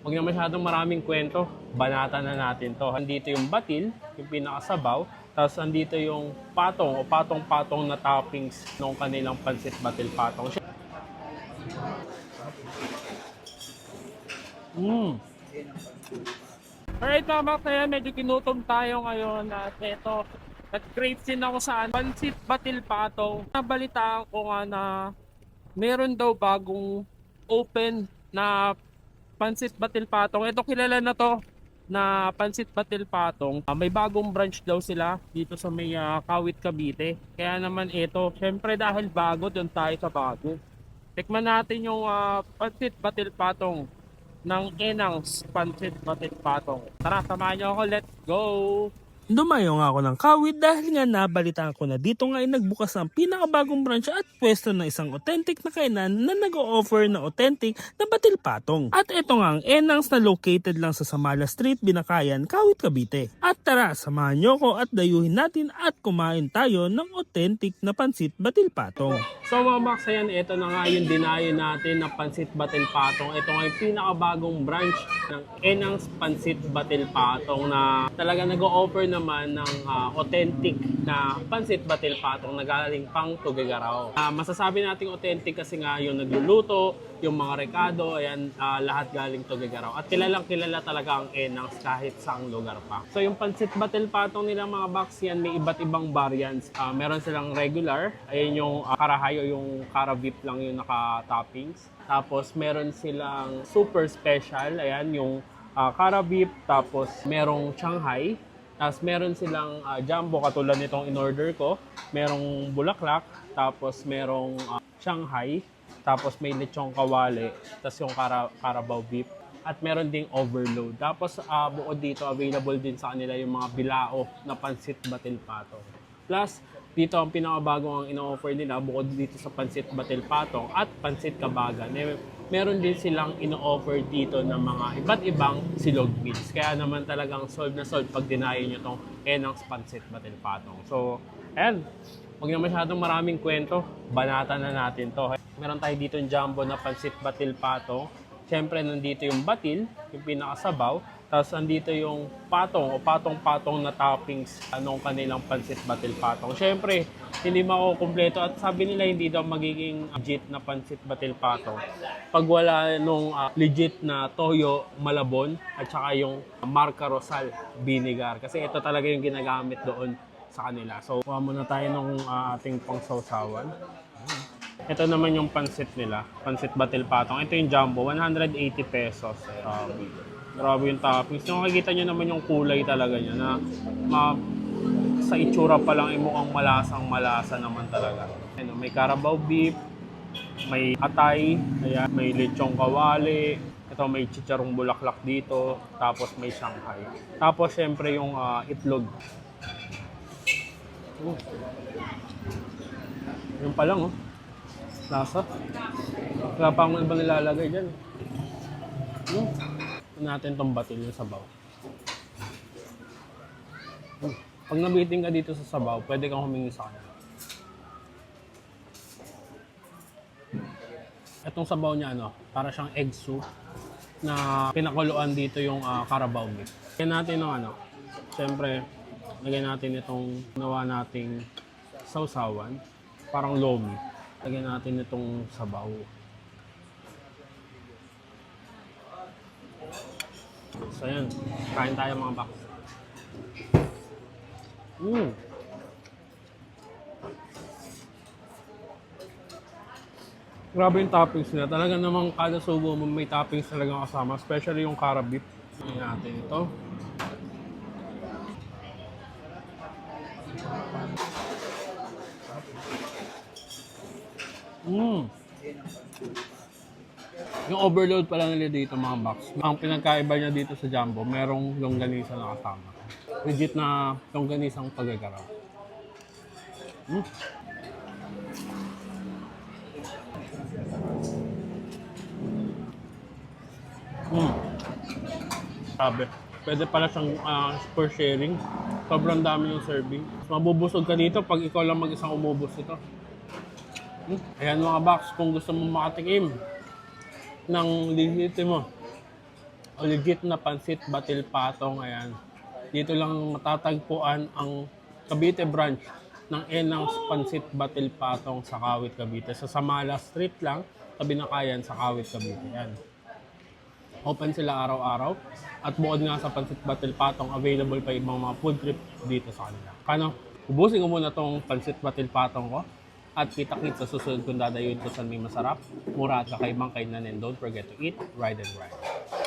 Huwag na masyadong maraming kwento, banata na natin to. Andito yung batil, yung pinakasabaw, tapos andito yung patong o patong-patong na toppings ng kanilang pansit batil patong. Alright mga Max, medyo kinutom tayo ngayon at eto, nag-crave din ako sa pansit batil patong. Nabalitaan ko nga na meron daw bagong open na pansit batil patong. Ito kilala na to na pansit batil patong. May bagong branch daw sila dito sa may Kawit, Cavite. Kaya naman ito, syempre dahil bago, doon tayo sa bago. Tikman natin yung pansit batil patong ng Enang's Pansit Batil Patong. Tara, samahan niyo ako. Let's go! Dumayo nga ako ng Kawit dahil nga nabalitaan ko na dito nga ay nagbukas ang pinakabagong branch at pwesto ng isang authentic na kainan na nag-o-offer na authentic na batil patong. At ito nga ang Enang's na located lang sa Samala Street, Binakayan, Kawit, Cavite. At tara, samahan niyo ko at dayuhin natin at kumain tayo ng authentic na pansit batil patong. So mga Max, ayan, ito na nga yung dinayo natin na Pansit Batil Patong. Ito nga yung pinakabagong branch ng Enang's Pansit Batil Patong na talaga nag-o-offer naman ng authentic na Pansit Batil Patong na galing pang Tuguegarao. Masasabi nating authentic kasi nga yung nagluluto, yung mga rekado, ayan, lahat galing Tuguegarao. At kilalang kilala talaga ang Enang's kahit saang lugar pa. So yung Pansit Batil Patong nila mga Max, yan may iba't ibang variants. Meron silang regular, ayan yung karahay o yung kara beef lang yung naka-toppings. Tapos meron silang super special, ayan yung kara beef, tapos merong Shanghai. Tapos meron silang jumbo katulad nitong in-order ko. Merong bulaklak, tapos merong Shanghai, tapos may lechong kawali, tapos yung Carabao beef. At meron ding overload. Tapos bukod dito, available din sa kanila yung mga bilao na pansit batil patong. Plus, dito ang pinakabago ang ino-offer nila bukod dito sa pansit batil patong at pansit kabagan. Meron din silang ino-offer dito ng mga iba't ibang silog meals. Kaya naman talagang solve na solve pag dinayo nyo itong Enang's Pansit Batil Patong. So, ayan. Huwag na masyadong maraming kwento, banata na natin to. Meron tayo dito yung jumbo na pansit batil patong. Siyempre, nandito yung batil, yung pinakasabaw. Tapos, andito yung patong o patong-patong na toppings anong kanilang pansit batil patong. Siyempre, hindi makukumpleto at sabi nila hindi daw magiging legit na pansit batil patong pag wala nung legit na toyo malabon at saka yung Marca Rosal vinegar. Kasi ito talaga yung ginagamit doon sa kanila. So, kuha muna tayo ng ating pangsawsawan. Ito naman yung pansit nila, pansit batil patong. Ito yung jumbo, 180 pesos. Grabe yung toppings. So, makikita nyo naman yung kulay talaga niya na sa itsura pa lang ay mukhang malasang-malasa naman talaga. Ano, may Carabao beef, may atay, ayan, may lechong kawali, ito may chicharong bulaklak dito, tapos may Shanghai. Tapos syempre yung itlog. Yung pa lang, oh. Lasa. Wala pa akong iba nilalagay dyan. Natin itong batil yung sabaw. Pag nabiting ka dito sa sabaw, pwede kang humingi sa kanya. Itong sabaw niya, para siyang egg soup na pinakuluan dito yung Carabao beef. Lagyan natin ng siyempre, lagyan natin itong nawa nating sausawan, parang lomi. Lagyan natin itong sabaw. So yan, kain tayo mga Max. Grabe yung toppings nila. Talaga namang kada subo mo may toppings talaga kasama. Especially yung cara beef. Tingnan natin ito. Yung overload pala nila dito mga box. Ang pinagkaiba niya dito sa jumbo, merong longganisa na kasama. Legit na longganisang Tuguegarao. Sabi, pwede pala siyang for sharing. Sobrang dami yung serving. Mabubusog ka dito pag ikaw lang mag-isang umubos ito. Ayan mga box, kung gusto mo makatikim ng legitimo legit na pansit batil patong. Ayan. Dito lang matatagpuan ang Cavite branch ng Enang's Pansit Batil Patong sa Kawit, Cavite. Sa Samala Street lang, tabi na Kayan sa Kawit, Cavite. Ayan. Open sila araw-araw. At bukod nga sa Pansit Batil Patong, available pa yung mga food trip dito sa kanila. Paano? Ubusin ko muna tong Pansit Batil Patong ko. At kita-kit sa susunod kung dadayun ko sa may masarap, mura at kakaibang kainan. And don't forget to eat, ride and ride.